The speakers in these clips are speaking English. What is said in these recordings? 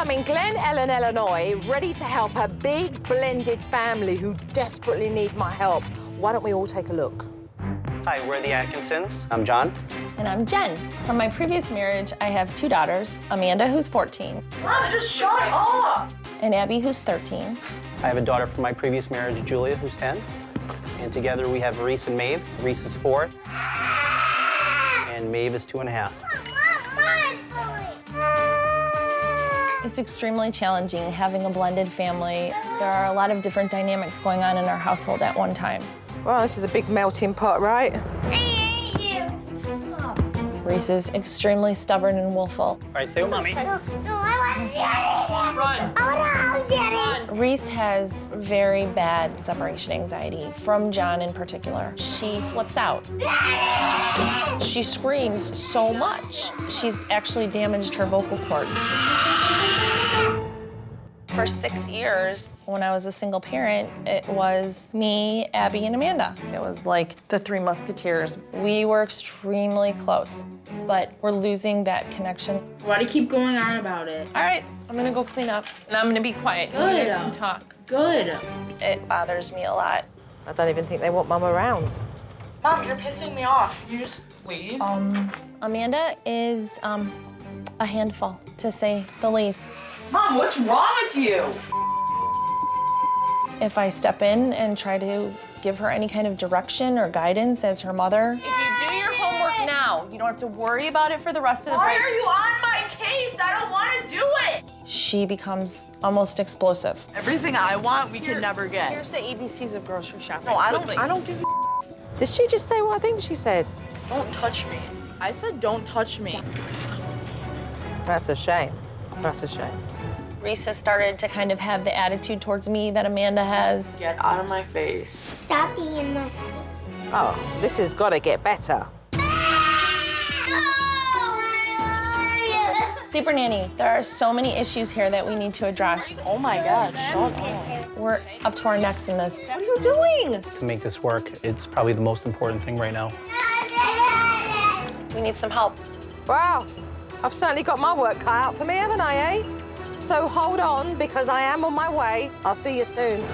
I'm in Glen Ellen, Illinois, ready to help a big blended family who desperately need my help. Why don't we all take a look? Hi, we're the Atkinsons. I'm John. And I'm Jen. From my previous marriage, I have 2 daughters, Amanda, who's 14. Mom, just shut up! And Abby, who's 13. I have a daughter from my previous marriage, Julia, who's 10. And together we have Reese and Maeve. Reese is 4. And Maeve is 2.5. It's extremely challenging having a blended family. There are a lot of different dynamics going on in our household at one time. Well, this is a big melting pot, right? I hate you. Reese is extremely stubborn and willful. All right, stay with Mommy. No, I want Daddy. Run. I want to hold Daddy. Reese has very bad separation anxiety, from John in particular. She flips out. Daddy! She screams so much. She's actually damaged her vocal cord. For 6 years, when I was a single parent, it was me, Abby, and Amanda. It was like the 3 musketeers. We were extremely close, but we're losing that connection. Why do you keep going on about it? All right, I'm gonna go clean up, and I'm gonna be quiet. You Good. guys can talk. Good. It bothers me a lot. I don't even think they want Mum around. Mom, you're pissing me off. Can you just leave? Amanda is a handful, to say the least. Mom, what's wrong with you? If I step in and try to give her any kind of direction or guidance as her mother. If you do your homework now, you don't have to worry about it for the rest of the break. Why are you on my case? I don't want to do it. She becomes almost explosive. Everything I want, we can never get. Here's the ABCs of grocery shopping. No, I don't give a Did she just say what I think she said? Don't touch me. I said don't touch me. That's a shame. That's a shame. Reese has started to kind of have the attitude towards me that Amanda has. Get out of my face. Stop being in my face. Oh, this has got to get better. Supernanny, there are so many issues here that we need to address. Oh my God, shut up. We're up to our necks in this. What are you doing? To make this work, it's probably the most important thing right now. We need some help. Wow, I've certainly got my work cut out for me, haven't I, eh? So hold on, because I am on my way. I'll see you soon.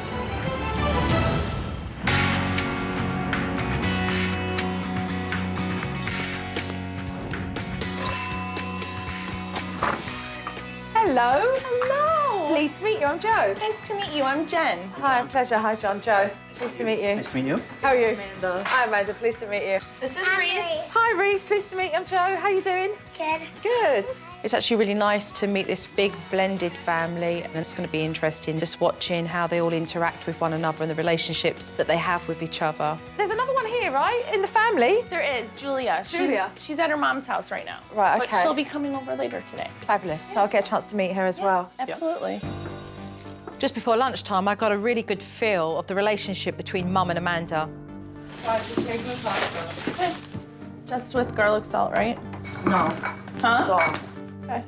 Hello. Hello. Pleased to meet you. I'm Joe. Nice to meet you. I'm Jen. Hi, pleasure. Hi, John. Joe. Pleased to meet you. Nice to meet you. How are you? Amanda. Hi, Amanda. Pleased to meet you. This is Reese. Hi, Reese. Pleased to meet you. I'm Joe. How you doing? Good. Good. It's actually really nice to meet this big blended family, and it's going to be interesting just watching how they all interact with one another and the relationships that they have with each other. There's another one here, right? In the family? There is, Julia. Julia. She's at her mom's house right now. Right, But okay. she'll be coming over later today. Fabulous. So I'll get a chance to meet her as well. Absolutely. Just before lunchtime, I got a really good feel of the relationship between Mum and Amanda. Just make me pasta. Okay. Just with garlic salt, right? No. Huh? Sauce. Okay.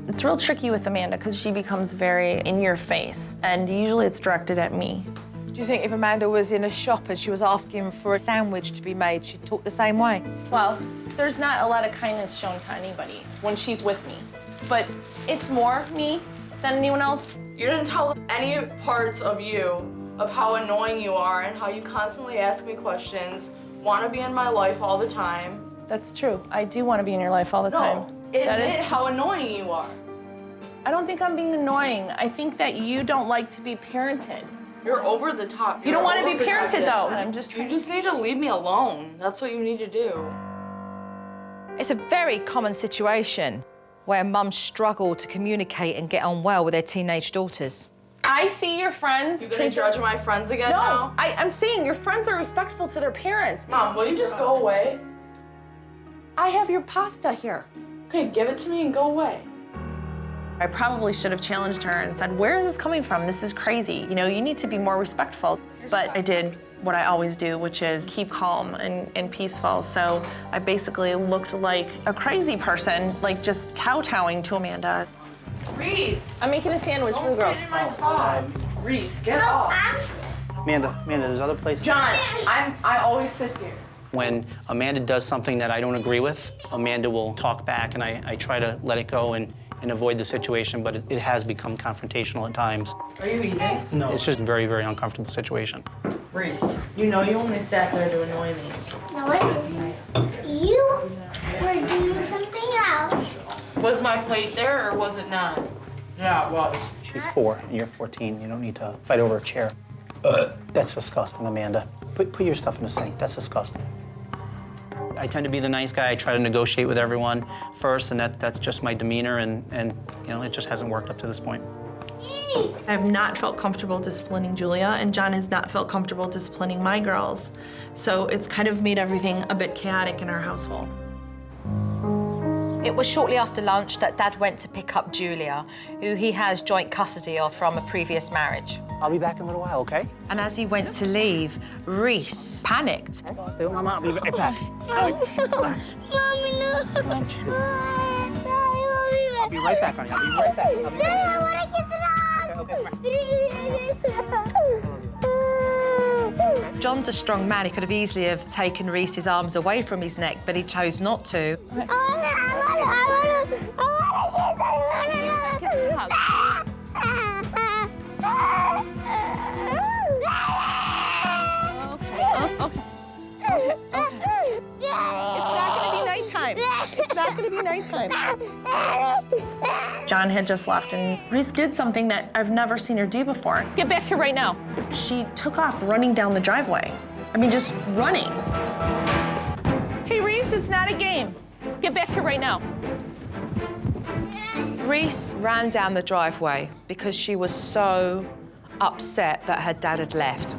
It's real tricky with Amanda because she becomes very in your face, and usually it's directed at me. Do you think if Amanda was in a shop and she was asking for a sandwich to be made, she'd talk the same way? Well, there's not a lot of kindness shown to anybody when she's with me, but it's more me than anyone else. You didn't tell any parts of you of how annoying you are and how you constantly ask me questions, want to be in my life all the time. That's true. I do want to be in your life all the time. No, That admit is true. how annoying you are. I don't think I'm being annoying. I think that you don't like to be parented. You're over the top. You don't want to be You're parented, overprotective. though. I'm just You trying just need to leave me alone. That's what you need to do. It's a very common situation where mums struggle to communicate and get on well with their teenage daughters. I see your friends. You gonna judge my friends again No, now? I'm saying your friends are respectful to their parents. Mom, will you just go away? I have your pasta here. Okay, give it to me and go away. I probably should have challenged her and said, where is this coming from? This is crazy. You know, you need to be more respectful. But I did what I always do, which is keep calm and peaceful. So I basically looked like a crazy person, like just kowtowing to Amanda. Reese! I'm making a sandwich for the Don't girls. sit in my spot. Reese, get off. Amanda, there's other places. John, I always sit here. When Amanda does something that I don't agree with, Amanda will talk back, and I try to let it go and and avoid the situation, but it has become confrontational at times. Are you eating? No. It's just a very, very uncomfortable situation. Reese, you know you only sat there to annoy me. No, I didn't. You were doing something else. Was my plate there or was it not? Yeah, it was. She's 4 and you're 14. You don't need to fight over a chair. That's disgusting, Amanda. Put your stuff in the sink. That's disgusting. I tend to be the nice guy. I try to negotiate with everyone first, and that's just my demeanor, and you know, it just hasn't worked up to this point. I have not felt comfortable disciplining Julia, and John has not felt comfortable disciplining my girls. So it's kind of made everything a bit chaotic in our household. It was shortly after lunch that Dad went to pick up Julia, who he has joint custody of from a previous marriage. I'll be back in a little while, okay? And as he went to leave, Reese panicked. Stay with Mama. I'll be right back. Mommy, no. I'll be right back, honey. I'll be right back. I'll be right back. I want to get the dog. John's a strong man. He could have easily have taken Reese's arms away from his neck, but he chose not to. It's not gonna be nighttime. John had just left, and Reese did something that I've never seen her do before. Get back here right now. She took off running down the driveway. I mean, just running. Hey, Reese, it's not a game. Get back here right now. Reese ran down the driveway because she was so upset that her dad had left.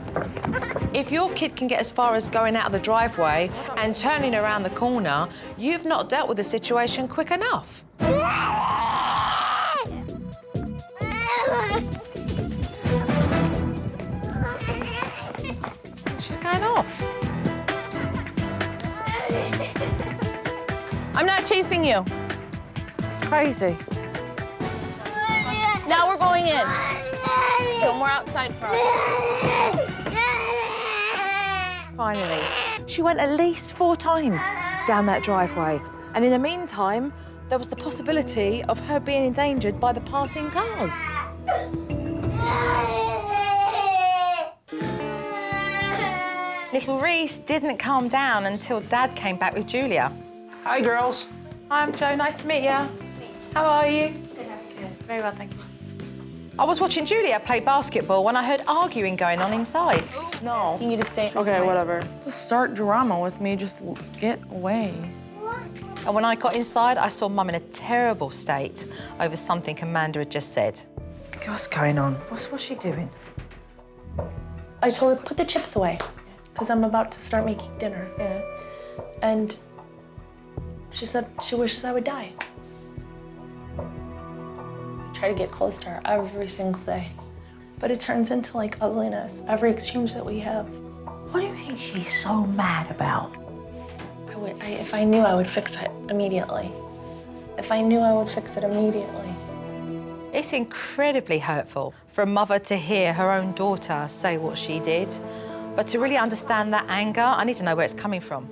If your kid can get as far as going out of the driveway and turning around the corner, you've not dealt with the situation quick enough. She's going off. I'm not chasing you. It's crazy. Now we're going in. No more outside for us. Finally, she went at least 4 times down that driveway. And in the meantime, there was the possibility of her being endangered by the passing cars. Little Reese didn't calm down until Dad came back with Julia. Hi, girls. Hi, I'm Jo. Nice to meet you. How are you? Good. Very well, thank you. I was watching Julia play basketball when I heard arguing going on inside. No. You need to stay. Okay, whatever. Just start drama with me. Just get away. And when I got inside, I saw Mum in a terrible state over something Amanda had just said. What's going on? What's she doing? I told her, put the chips away, because I'm about to start making dinner. Yeah. And she said she wishes I would die. I try to get close to her every single day. But it turns into like ugliness, every exchange that we have. What do you think she's so mad about? If I knew, I would fix it immediately. If I knew, I would fix it immediately. It's incredibly hurtful for a mother to hear her own daughter say what she did. But to really understand that anger, I need to know where it's coming from.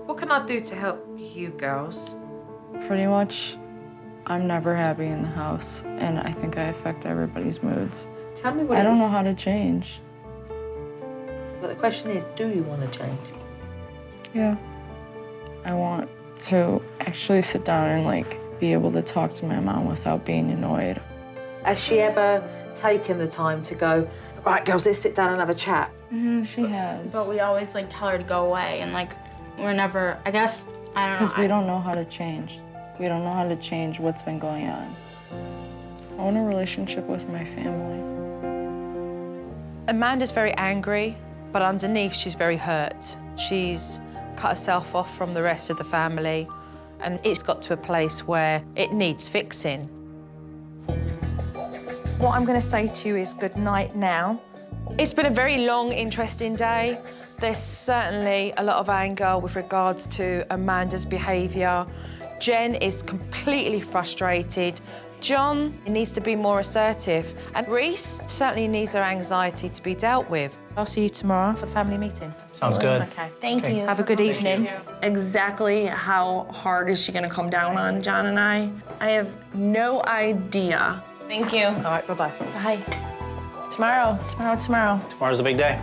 What can I do to help you girls? Pretty much, I'm never happy in the house, and I think I affect everybody's moods. Tell me what I don't know how to change. But the question is, do you want to change? Yeah. I want to actually sit down and like be able to talk to my mom without being annoyed. Has she ever taken the time to go, right, girls, let's sit down and have a chat? She has. But we always like tell her to go away, and like we're never, I guess, I don't know. Because we don't know how to change. We don't know how to change what's been going on. I want a relationship with my family. Amanda's very angry, but underneath she's very hurt. She's cut herself off from the rest of the family, and it's got to a place where it needs fixing. What I'm going to say to you is good night now. It's been a very long, interesting day. There's certainly a lot of anger with regards to Amanda's behaviour. Jen is completely frustrated. John needs to be more assertive, and Reese certainly needs her anxiety to be dealt with. I'll see you tomorrow for the family meeting. Sounds good. Okay. Thank you. Have a good evening. Exactly how hard is she gonna come down on John and I have no idea. Thank you. All right, bye-bye. Bye. Tomorrow. Tomorrow's a big day.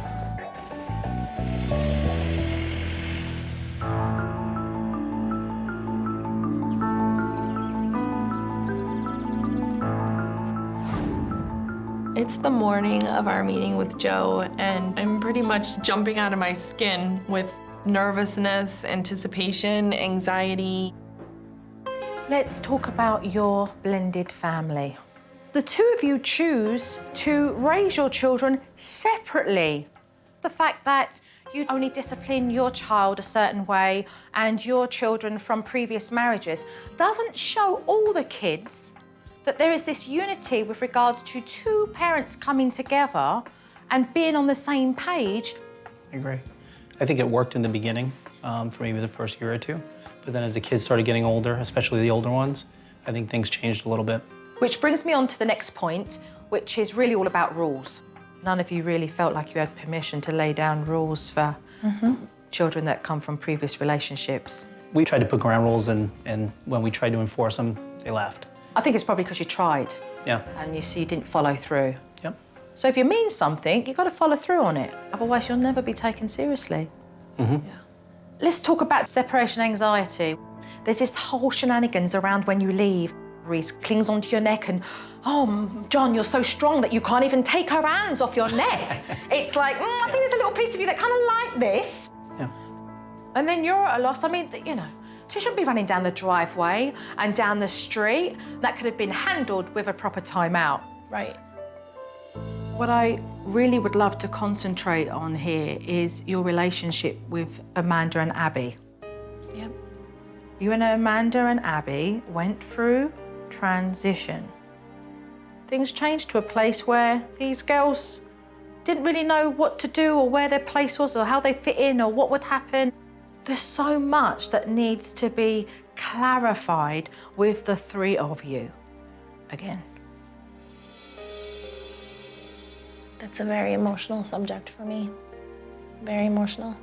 It's the morning of our meeting with Joe, and I'm pretty much jumping out of my skin with nervousness, anticipation, anxiety. Let's talk about your blended family. The two of you choose to raise your children separately. The fact that you only discipline your child a certain way and your children from previous marriages doesn't show all the kids that there is this unity with regards to two parents coming together and being on the same page. I agree. I think it worked in the beginning for maybe the first year or two. But then as the kids started getting older, especially the older ones, I think things changed a little bit. Which brings me on to the next point, which is really all about rules. None of you really felt like you had permission to lay down rules for children that come from previous relationships. We tried to put ground rules, and when we tried to enforce them, they laughed. I think it's probably because you tried Yeah. and you see you didn't follow through. Yep. So if you mean something, you've got to follow through on it. Otherwise, you'll never be taken seriously. Yeah. Let's talk about separation anxiety. There's this whole shenanigans around when you leave. Reese clings onto your neck and, oh, John, you're so strong that you can't even take her hands off your neck. It's like, I think there's a little piece of you that kind of like this. Yeah. And then you're at a loss. I mean, you know, she shouldn't be running down the driveway and down the street. That could have been handled with a proper timeout. Right. What I really would love to concentrate on here is your relationship with Amanda and Abby. Yep. You and Amanda and Abby went through transition. Things changed to a place where these girls didn't really know what to do or where their place was or how they fit in or what would happen. There's so much that needs to be clarified with the three of you. Again. That's a very emotional subject for me. Very emotional.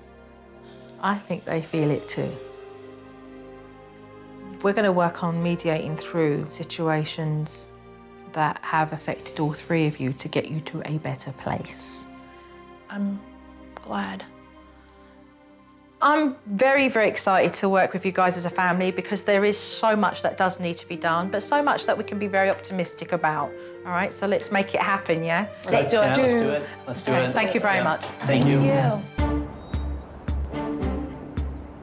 I think they feel it too. We're going to work on mediating through situations that have affected all three of you to get you to a better place. I'm glad. I'm very, very excited to work with you guys as a family because there is so much that does need to be done, but so much that we can be very optimistic about. All right, so let's make it happen, yeah? Let's do it. Yeah, let's do it. Let's do it. Thank you very much. Thank you.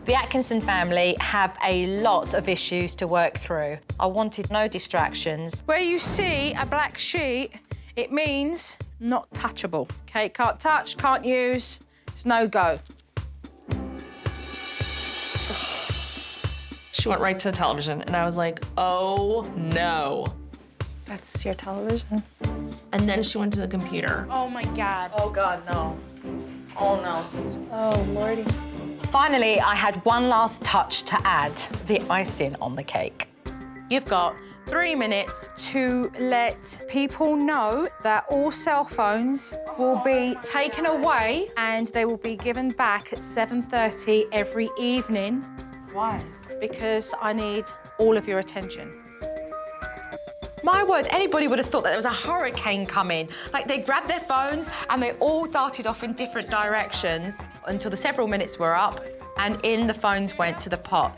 The Atkinson family have a lot of issues to work through. I wanted no distractions. Where you see a black sheet, it means not touchable. Okay, can't touch, can't use, it's no go. She went right to the television, and I was like, oh no. That's your television? And then she went to the computer. Oh my God. Oh God, no. Oh no. Oh, Lordy. Finally, I had one last touch to add, the icing on the cake. You've got 3 minutes to let people know that all cell phones will be taken away and they will be given back at 7:30 every evening. Why? Because I need all of your attention. My word, anybody would have thought that there was a hurricane coming. Like, they grabbed their phones and they all darted off in different directions until the several minutes were up and in the phones went to the pot.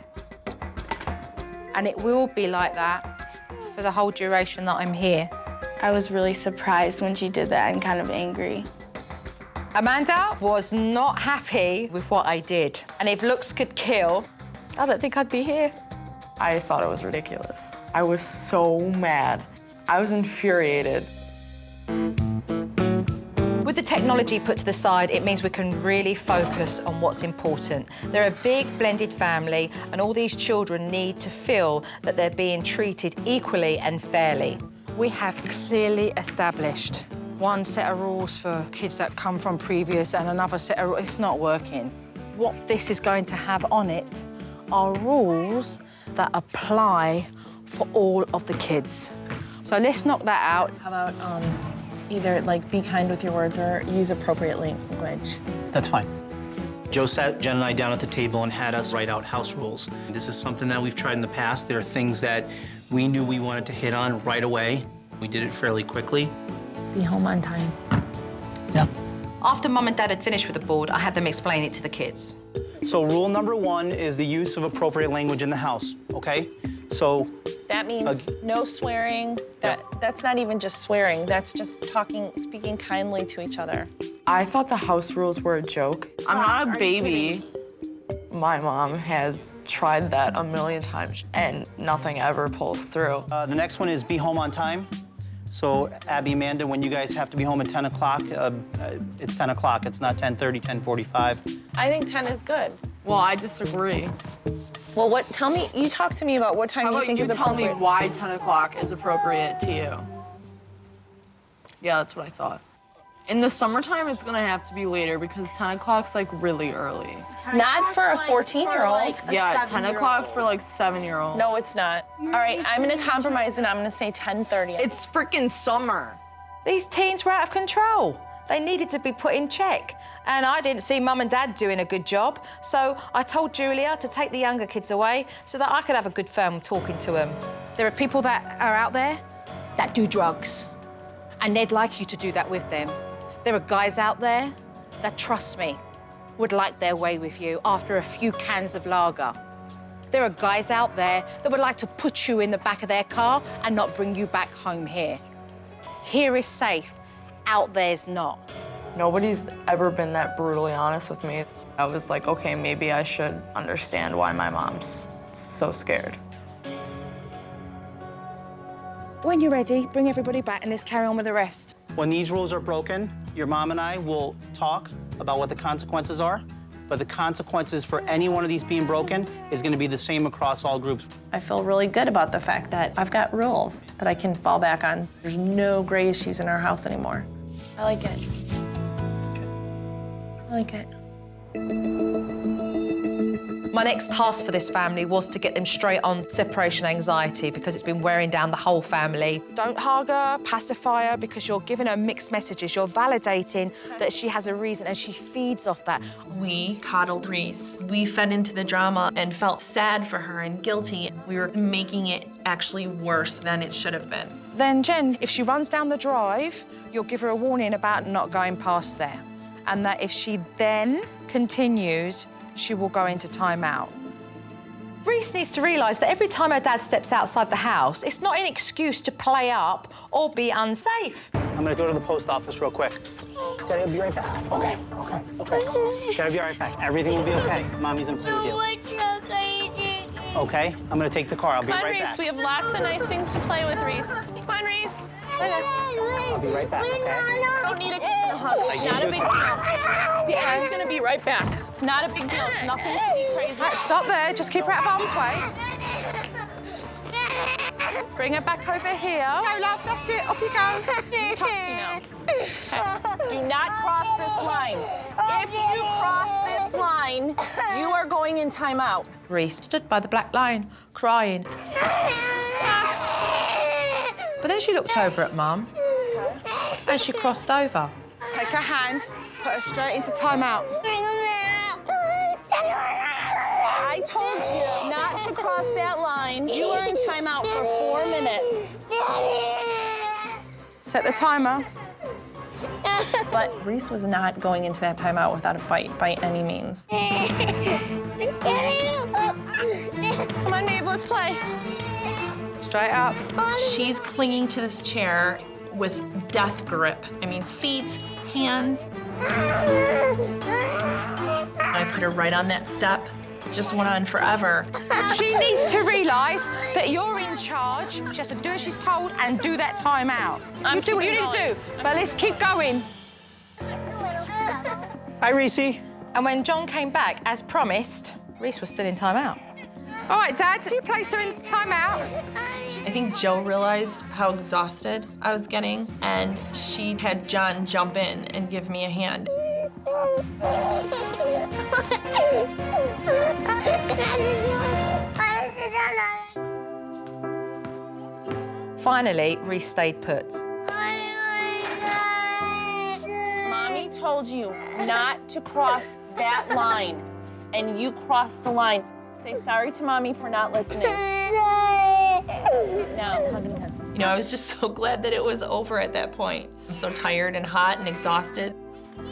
And it will be like that for the whole duration that I'm here. I was really surprised when she did that and kind of angry. Amanda was not happy with what I did. And if looks could kill, I don't think I'd be here. I thought it was ridiculous. I was so mad. I was infuriated. With the technology put to the side, it means we can really focus on what's important. They're a big blended family, and all these children need to feel that they're being treated equally and fairly. We have clearly established one set of rules for kids that come from previous and another set of rules. It's not working. What this is going to have on it are rules that apply for all of the kids. So let's knock that out. How about either like be kind with your words or use appropriate language? That's fine. Joe sat Jen and I down at the table and had us write out house rules. This is something that we've tried in the past. There are things that we knew we wanted to hit on right away. We did it fairly quickly. Be home on time. Yeah. After Mum and Dad had finished with the board, I had them explain it to the kids. So rule number 1 is the use of appropriate language in the house, okay? So That means no swearing. That's not even just swearing. That's just speaking kindly to each other. I thought the house rules were a joke. I'm not a baby. My mom has tried that a million times and nothing ever pulls through. the next one is be home on time. So Abby, Amanda, when you guys have to be home at 10 o'clock, it's 10 o'clock. It's not 10:30, 10:45. I think 10 is good. Well, I disagree. Well, you talk to me about what time How you about think you is tell me appropriate. why 10 o'clock is appropriate to you? Yeah, that's what I thought. In the summertime, it's gonna have to be later because 10 o'clock's like really early. Not for a 14-year-old. Yeah, 10 o'clock's for like 7-year-olds. No, it's not. All right, I'm gonna compromise and I'm gonna say 10:30. It's freaking summer. These teens were out of control. They needed to be put in check. And I didn't see Mum and Dad doing a good job. So I told Julia to take the younger kids away so that I could have a good firm talking to them. There are people that are out there that do drugs. And they'd like you to do that with them. There are guys out there that, trust me, would like their way with you after a few cans of lager. There are guys out there that would like to put you in the back of their car and not bring you back home here. Here is safe, out there's not. Nobody's ever been that brutally honest with me. I was like, okay, maybe I should understand why my mom's so scared. When you're ready, bring everybody back and let's carry on with the rest. When these rules are broken, your mom and I will talk about what the consequences are, but the consequences for any one of these being broken is gonna be the same across all groups. I feel really good about the fact that I've got rules that I can fall back on. There's no gray issues in our house anymore. I like it. I like it. My next task for this family was to get them straight on separation anxiety because it's been wearing down the whole family. Don't hug her, pacify her, because you're giving her mixed messages. You're validating that she has a reason and she feeds off that. We coddled Reese. We fed into the drama and felt sad for her and guilty. We were making it actually worse than it should have been. Then Jen, if she runs down the drive, you'll give her a warning about not going past there. And that if she then continues, she will go into timeout. Reese needs to realise that every time her dad steps outside the house, it's not an excuse to play up or be unsafe. I'm gonna go to the post office real quick. Daddy, I'll be right back. Okay. Daddy, be right back. Everything will be okay. Mommy's in play with you. Okay, I'm gonna take the car. I'll be Come on, right Reese. back. We have lots of nice things to play with, Reese. Come on, Reese. I'll be right back, okay? Don't need a hug. It's not a big deal. The Anne's gonna be right back. It's not a big deal. It's nothing to be crazy. Right, stop there. Just keep her out of harm's way. Bring her back over here. Go, love. That's it. Off you go. Touchy now. Okay. Do not cross this line. If you cross this line, you are going in timeout. Reese stood by the black line, crying. But then she looked over at Mum and she crossed over. Take her hand, put her straight into timeout. I told you not to cross that line. You are in timeout for 4 minutes. Set the timer. But Reese was not going into that timeout without a fight by any means. Come on, babe, let's play. Straight up. She's clinging to this chair with death grip. I mean, feet, hands. I put her right on that step. It just went on forever. She needs to realise that you're in charge. She has to do as she's told and do that timeout. I'm You do what you keeping need to going. do, but let's keep going. Hi, Reese. And when John came back, as promised, Reese was still in timeout. All right, Dad, did you place her in timeout? I think Joe realized how exhausted I was getting, and she had John jump in and give me a hand. Finally, Reese stayed put. Mommy told you not to cross that line, and you crossed the line. Say sorry to Mommy for not listening. Now, hug and kiss. You know, I was just so glad that it was over at that point. I'm so tired and hot and exhausted.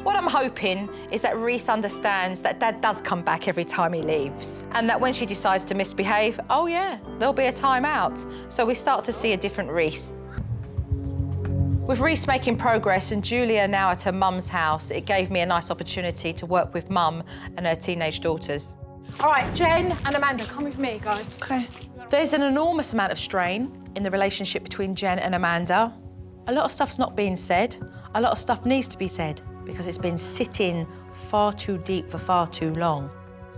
What I'm hoping is that Reese understands that Dad does come back every time he leaves, and that when she decides to misbehave, oh yeah, there'll be a timeout. So we start to see a different Reese. With Reese making progress and Julia now at her mum's house, it gave me a nice opportunity to work with Mum and her teenage daughters. All right, Jen and Amanda, come with me, guys. Okay. There's an enormous amount of strain in the relationship between Jen and Amanda. A lot of stuff's not being said. A lot of stuff needs to be said because it's been sitting far too deep for far too long.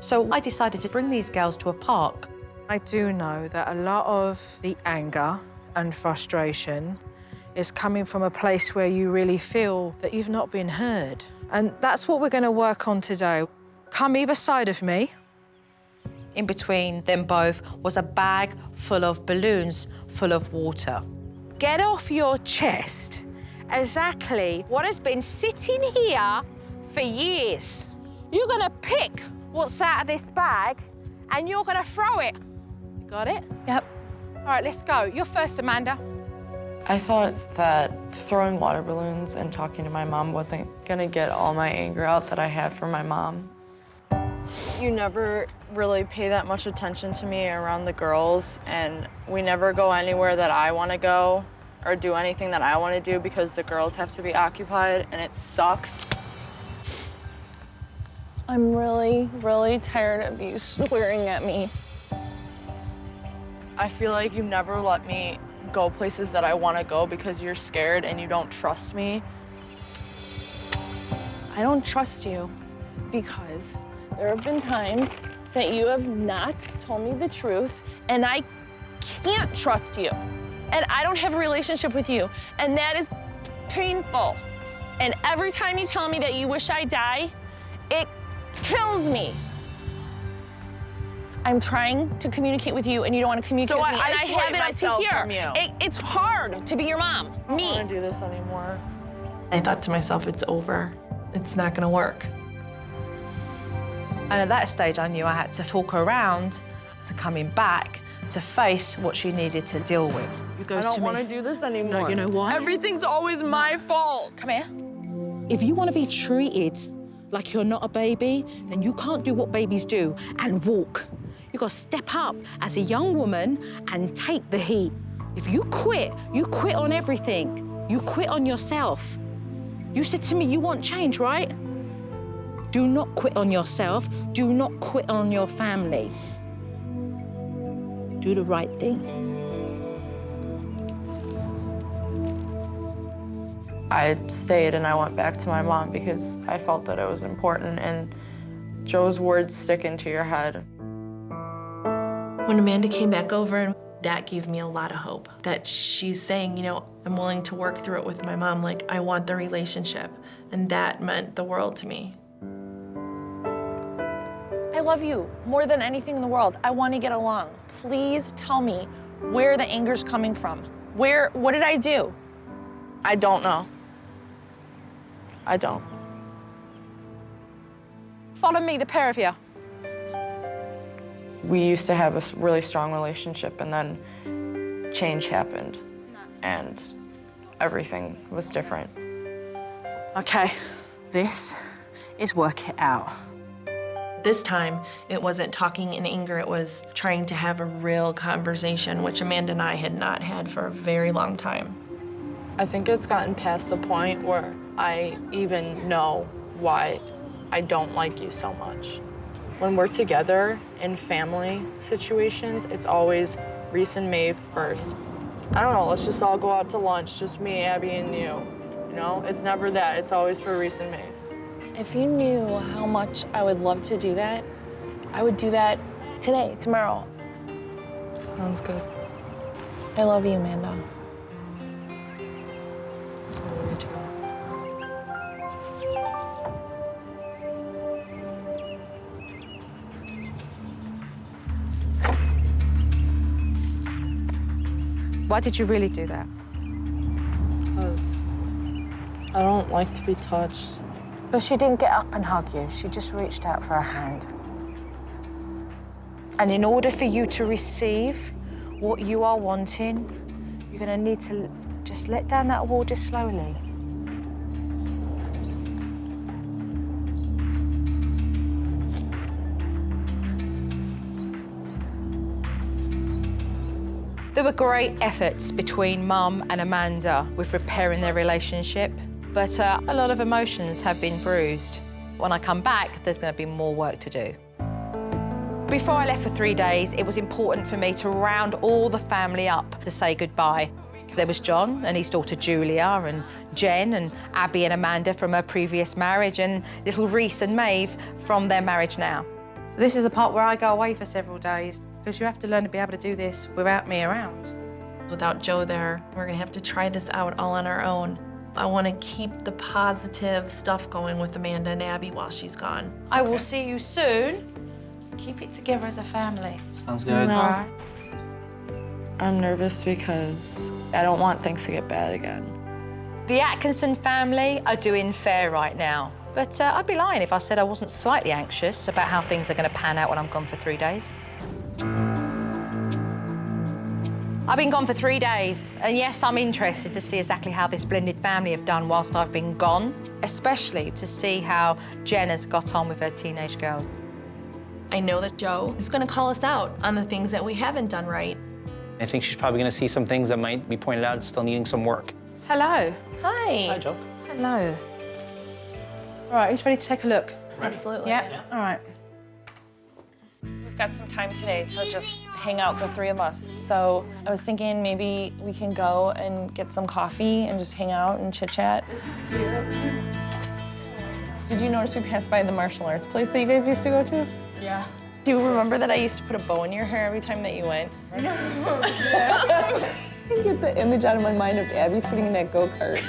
So I decided to bring these girls to a park. I do know that a lot of the anger and frustration is coming from a place where you really feel that you've not been heard. And that's what we're going to work on today. Come either side of me. In between them both was a bag full of balloons full of water. Get off your chest exactly what has been sitting here for years. You're gonna pick what's out of this bag and you're gonna throw it. You got it? Yep. All right, let's go. You're first, Amanda. I thought that throwing water balloons and talking to my mom wasn't gonna get all my anger out that I had for my mom. You never really pay that much attention to me around the girls, and we never go anywhere that I want to go or do anything that I want to do because the girls have to be occupied, and it sucks. I'm really, really tired of you swearing at me. I feel like you never let me go places that I want to go because you're scared and you don't trust me. I don't trust you because there have been times that you have not told me the truth, and I can't trust you. And I don't have a relationship with you, and that is painful. And every time you tell me that you wish I die, it kills me. I'm trying to communicate with you, and you don't want to communicate with me, and I have it up to here. It's hard to be your mom, me. I don't want to do this anymore. I thought to myself, it's over. It's not gonna work. And at that stage, I knew I had to talk her around to coming back to face what she needed to deal with. I don't want to do this anymore. No, you know why? Everything's always my fault. Come here. If you want to be treated like you're not a baby, then you can't do what babies do and walk. You got to step up as a young woman and take the heat. If you quit on everything. You quit on yourself. You said to me you want change, right? Do not quit on yourself. Do not quit on your family. Do the right thing. I stayed and I went back to my mom because I felt that it was important, and Joe's words stick into your head. When Amanda came back over, that gave me a lot of hope. That she's saying, you know, I'm willing to work through it with my mom. Like, I want the relationship. And that meant the world to me. I love you more than anything in the world. I want to get along. Please tell me where the anger's coming from. What did I do? I don't know. I don't. Follow me, the pair of you. We used to have a really strong relationship, and then change happened, and everything was different. Okay, this is work it out. This time, it wasn't talking in anger, it was trying to have a real conversation, which Amanda and I had not had for a very long time. I think it's gotten past the point where I even know why I don't like you so much. When we're together in family situations, it's always Reese and Maeve first. I don't know, let's just all go out to lunch, just me, Abby, and you. You know, it's never that, it's always for Reese and Maeve. If you knew how much I would love to do that, I would do that today, tomorrow. Sounds good. I love you, Amanda. Me too. Why did you really do that? Because I don't like to be touched. But she didn't get up and hug you. She just reached out for a hand. And in order for you to receive what you are wanting, you're going to need to just let down that wall just slowly. There were great efforts between Mum and Amanda with repairing their relationship, but a lot of emotions have been bruised. When I come back, there's going to be more work to do. Before I left for 3 days, it was important for me to round all the family up to say goodbye. There was John and his daughter Julia, and Jen and Abby and Amanda from her previous marriage, and little Reese and Maeve from their marriage now. So this is the part where I go away for several days, because you have to learn to be able to do this without me around. Without Joe there, we're gonna have to try this out all on our own. I wanna keep the positive stuff going with Amanda and Abby while she's gone. I will see you soon. Keep it together as a family. Sounds good. No. All right. I'm nervous because I don't want things to get bad again. The Atkinson family are doing fair right now, but I'd be lying if I said I wasn't slightly anxious about how things are going to pan out when I'm gone for 3 days. I've been gone for 3 days, and yes, I'm interested to see exactly how this blended family have done whilst I've been gone, especially to see how Jen has got on with her teenage girls. I know that Joe is gonna call us out on the things that we haven't done right. I think she's probably going to see some things that might be pointed out as still needing some work. Hello. Hi. Hi, Joe. Hello. All right, who's ready to take a look? Absolutely. Yeah? All right. We've got some time today to just hang out, the 3 of us. So I was thinking maybe we can go and get some coffee and just hang out and chit-chat. Did you notice we passed by the martial arts place that you guys used to go to? Yeah. Do you remember that I used to put a bow in your hair every time that you went? I can get the image out of my mind of Abby sitting in that go-kart,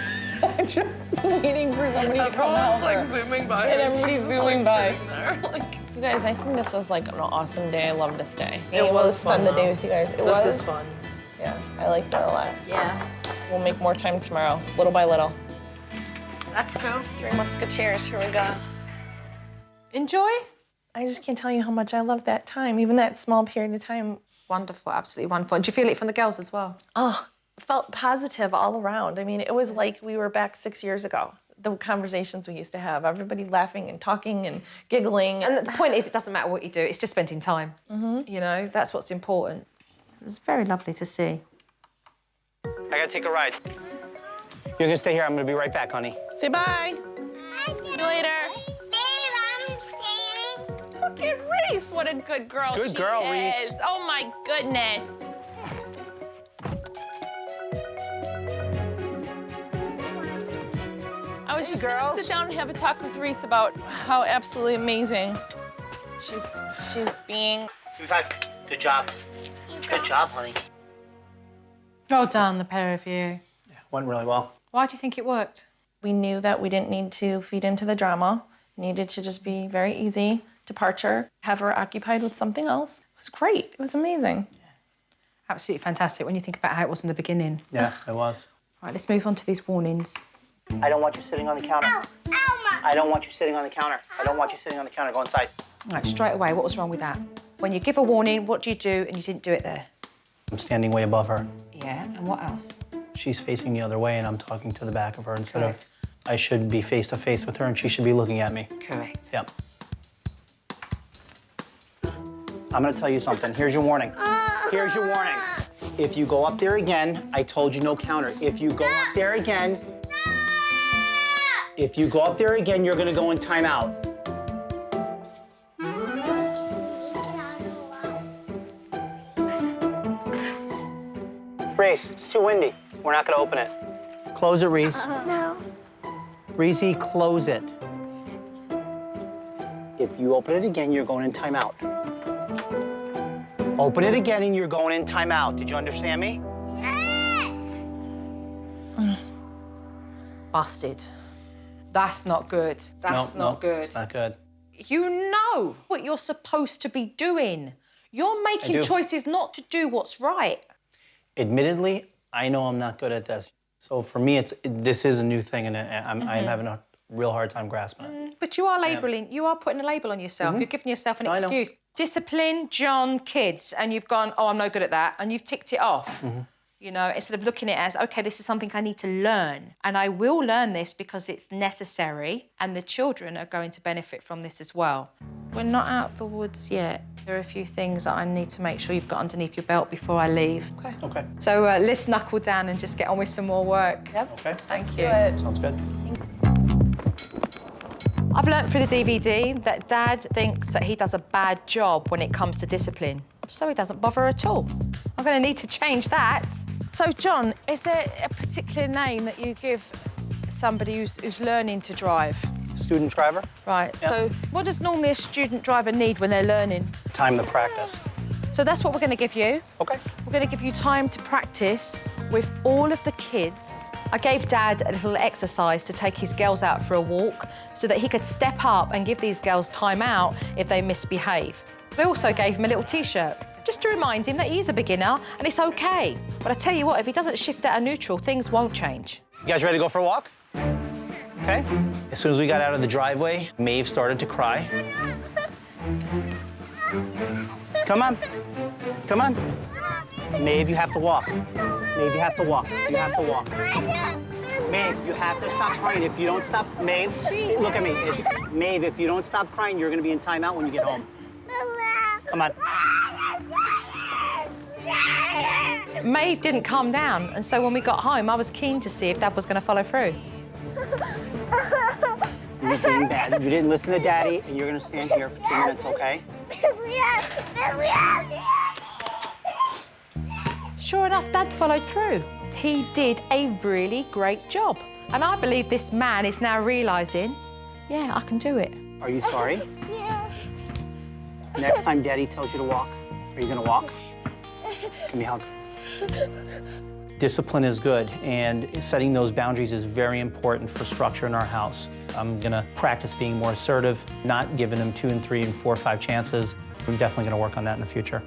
just waiting for somebody to come help her. zooming by. And everybody's zooming by. There, You guys, I think this was like an awesome day. I love this day. It Being able was to spend fun, the day though. with you guys. It This was is fun. Yeah, I liked it a lot. Yeah. We'll make more time tomorrow, little by little. That's cool. 3 Musketeers, here we go. Enjoy? I just can't tell you how much I love that time, even that small period of time. Wonderful, absolutely wonderful. And do you feel it from the girls as well? Oh, felt positive all around. I mean, it was like we were back 6 years ago. The conversations we used to have, everybody laughing and talking and giggling. And the point is, it doesn't matter what you do, it's just spending time. You know, that's what's important. It's very lovely to see. I got to take a ride. You're going to stay here. I'm going to be right back, honey. Say bye. See you later. Babe, I'm staying. Look at Reese. What a good girl Good she girl, is. Reese. Oh, my goodness. I was just gonna sit down and have a talk with Reese about how absolutely amazing she's being. Give me 5. Good job. Good job, honey. Well done, the pair of you. Yeah, went really well. Why do you think it worked? We knew that we didn't need to feed into the drama. Needed to just be very easy departure, have her occupied with something else. It was great. It was amazing. Absolutely fantastic when you think about how it was in the beginning. Yeah, it was. All right, let's move on to these warnings. I don't want you sitting on the counter. I don't want you sitting on the counter. I don't want you sitting on the counter. Go inside. All right, straight away, what was wrong with that? When you give a warning, what do you do and you didn't do it there? I'm standing way above her. Yeah, and what else? She's facing the other way, and I'm talking to the back of her instead of I should be face to face with her, and she should be looking at me. Correct. Yep. I'm gonna tell you something. Here's your warning. Here's your warning. If you go up there again, I told you no counter. If you go up there again, you're gonna go in timeout. Reese, it's too windy. We're not gonna open it. Close it, Reese. No. Reese, close it. If you open it again, you're going in timeout. Open it again and you're going in timeout. Did you understand me? Busted. That's not good. That's not good. It's not good. You know what you're supposed to be doing. You're making do. choices not to do what's right. Admittedly, I know I'm not good at this. So for me, this is a new thing, and I'm having a real hard time grasping it. But you are labelling, you are putting a label on yourself. You're giving yourself an excuse. Discipline, John, kids, and you've gone, oh, I'm no good at that, and you've ticked it off. You know, instead of looking at it as, okay, this is something I need to learn, and I will learn this because it's necessary, and the children are going to benefit from this as well. We're not out of the woods yet. There are a few things that I need to make sure you've got underneath your belt before I leave. Okay. Okay. So let's knuckle down and just get on with some more work. Yep. Okay. Thank you. Sounds good. I've learnt through the DVD that Dad thinks that he does a bad job when it comes to discipline, so he doesn't bother at all. I'm going to need to change that. So, John, is there a particular name that you give somebody who's learning to drive? Student driver? Right, Yep. so what does normally a student driver need when they're learning? Time to practice. So that's what we're going to give you. Okay. We're going to give you time to practice with all of the kids. I gave Dad a little exercise to take his girls out for a walk so that he could step up and give these girls time out if they misbehave. I also gave him a little T-shirt, just to remind him that he is a beginner and it's okay. But I tell you what, if he doesn't shift out of neutral, things won't change. You guys ready to go for a walk? Okay. As soon as we got out of the driveway, Maeve started to cry. Come on. Come on. Maeve, you have to walk. Maeve, you have to walk. You have to walk. Maeve, you have to stop crying. If you don't stop, Maeve, look at me. Maeve, if you don't stop crying, you're gonna be in timeout when you get home. Come on. Maeve didn't calm down, and so when we got home, I was keen to see if Dad was going to follow through. You're being bad. You didn't listen to Daddy, and you're gonna stand here for 2 minutes, okay? Sure enough, Dad followed through. He did a really great job. And I believe this man is now realising, yeah, I can do it. Are you sorry? Yeah. Next time Daddy tells you to walk, are you gonna walk? Give me a hug. Discipline is good, and setting those boundaries is very important for structure in our house. I'm gonna practice being more assertive, not giving them 2 and 3 and 4 or 5 chances. I'm definitely gonna work on that in the future.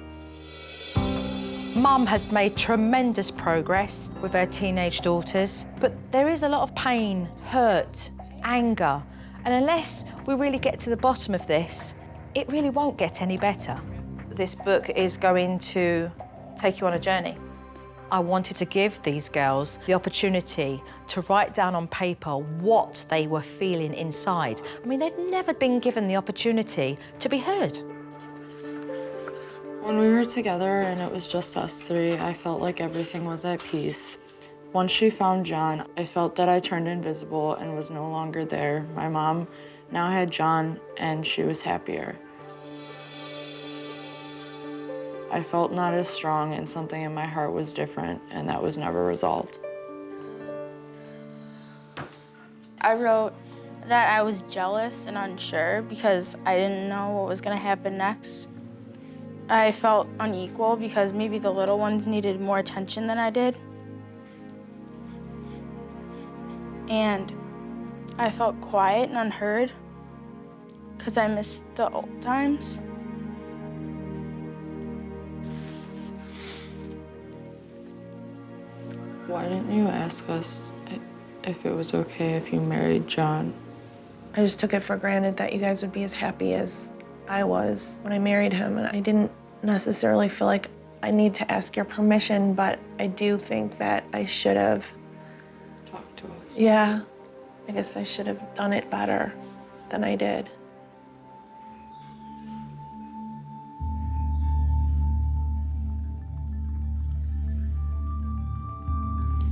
Mum has made tremendous progress with her teenage daughters, but there is a lot of pain, hurt, anger, and unless we really get to the bottom of this, it really won't get any better. This book is going to take you on a journey. I wanted to give these girls the opportunity to write down on paper what they were feeling inside. I mean, they've never been given the opportunity to be heard. When we were together and it was just us three, I felt like everything was at peace. Once she found John, I felt that I turned invisible and was no longer there. My mom now had John and she was happier. I felt not as strong and something in my heart was different, and that was never resolved. I wrote that I was jealous and unsure because I didn't know what was gonna happen next. I felt unequal because maybe the little ones needed more attention than I did. And I felt quiet and unheard because I missed the old times. Why didn't you ask us if it was okay if you married John? I just took it for granted that you guys would be as happy as I was when I married him, and I didn't necessarily feel like I need to ask your permission, but I do think that I should have. Talk to us. Yeah, I guess I should have done it better than I did.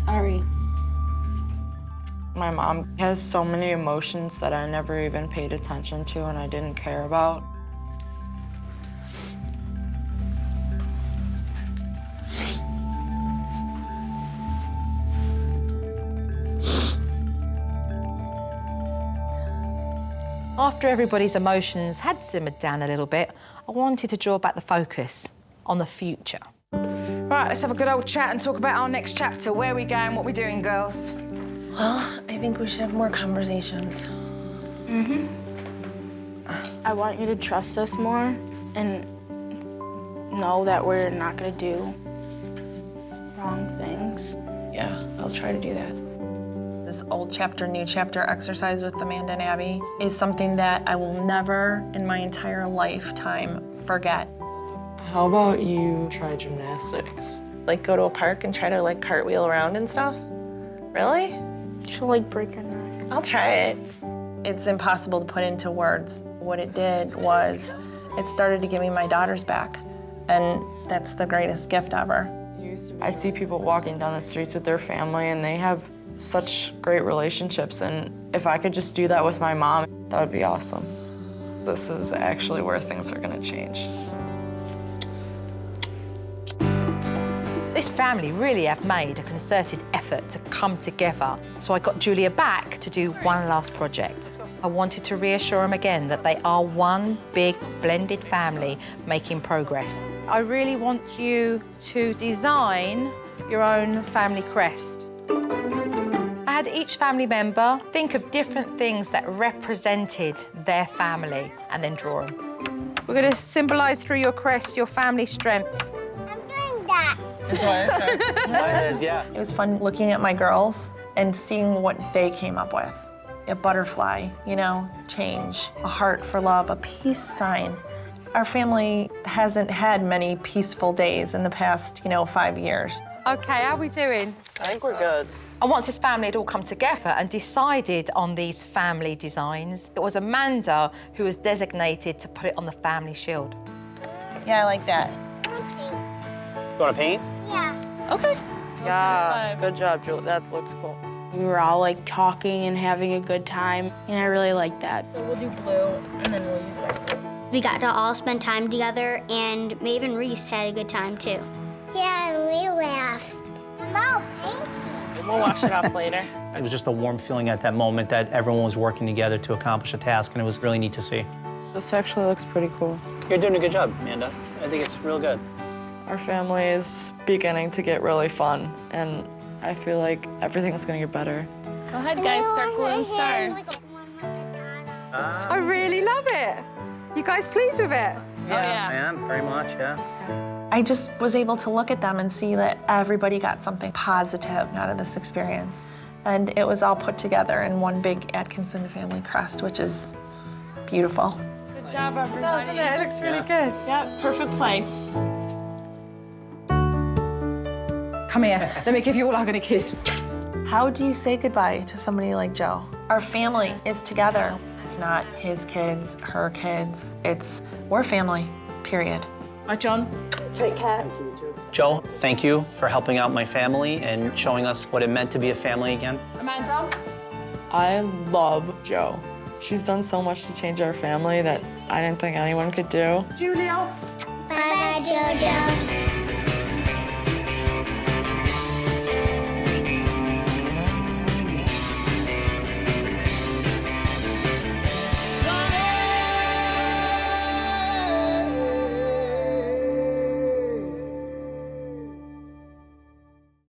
Sorry. My mom has so many emotions that I never even paid attention to and I didn't care about. After everybody's emotions had simmered down a little bit, I wanted to draw back the focus on the future. Right, let's have a good old chat and talk about our next chapter. Where are we going? What are we doing, girls? Well, I think we should have more conversations. I want you to trust us more and know that we're not gonna do wrong things. try to do that. This old chapter, new chapter exercise with Amanda and Abby is something that I will never in my entire lifetime forget. How about you try gymnastics? Like go to a park and try to like cartwheel around and stuff? Really? She'll like break her neck. I'll try it. It's impossible to put into words. What it did was it started to give me my daughters back, and that's the greatest gift ever. I see people walking down the streets with their family and they have such great relationships, and if I could just do that with my mom, that would be awesome. This is actually where things are gonna change. This family really have made a concerted effort to come together. So I got Julia back to do one last project. I wanted to reassure them again that they are one big blended family making progress. I really want you to design your own family crest. I had each family member think of different things that represented their family and then draw them. We're going to symbolize through your crest your family strength. I'm doing that. Mine is, yeah. It was fun looking at my girls and seeing what they came up with. A butterfly, you know, change, a heart for love, a peace sign. Our family hasn't had many peaceful days in the past, 5 years. Okay, how are we doing? I think we're good. And once this family had all come together and decided on these family designs, it was Amanda who was designated to put it on the family shield. Yeah, I like that. You want to paint? Yeah. Okay. Yeah, good job, Julie. That looks cool. We were all like talking and having a good time, and I really liked that. So we'll do blue, and then we'll use that. We got to all spend time together, and Maeve and Reese had a good time too. Yeah, and we laughed. About painting. We'll wash it off later. It was just a warm feeling at that moment that everyone was working together to accomplish a task, and it was really neat to see. This actually looks pretty cool. You're doing a good job, Amanda. I think it's real good. Our family is beginning to get really fun, and I feel like everything's gonna get better. Go ahead, guys, start gluing stars. I really love it. You guys pleased with it? Yeah. I am, very much, yeah. I just was able to look at them and see that everybody got something positive out of this experience. And it was all put together in one big Atkinson family crest, which is beautiful. Good job, everybody. Doesn't it? It looks really good. Yep, perfect place. Come here, let me give you all I'm gonna kiss. How do you say goodbye to somebody like Joe? Our family is together. It's not his kids, her kids. We're family, period. Hi, John. Take care. Joe, thank you for helping out my family and showing us what it meant to be a family again. Amanda. I love Jo. She's done so much to change our family that I didn't think anyone could do. Julia. Bye, Jojo.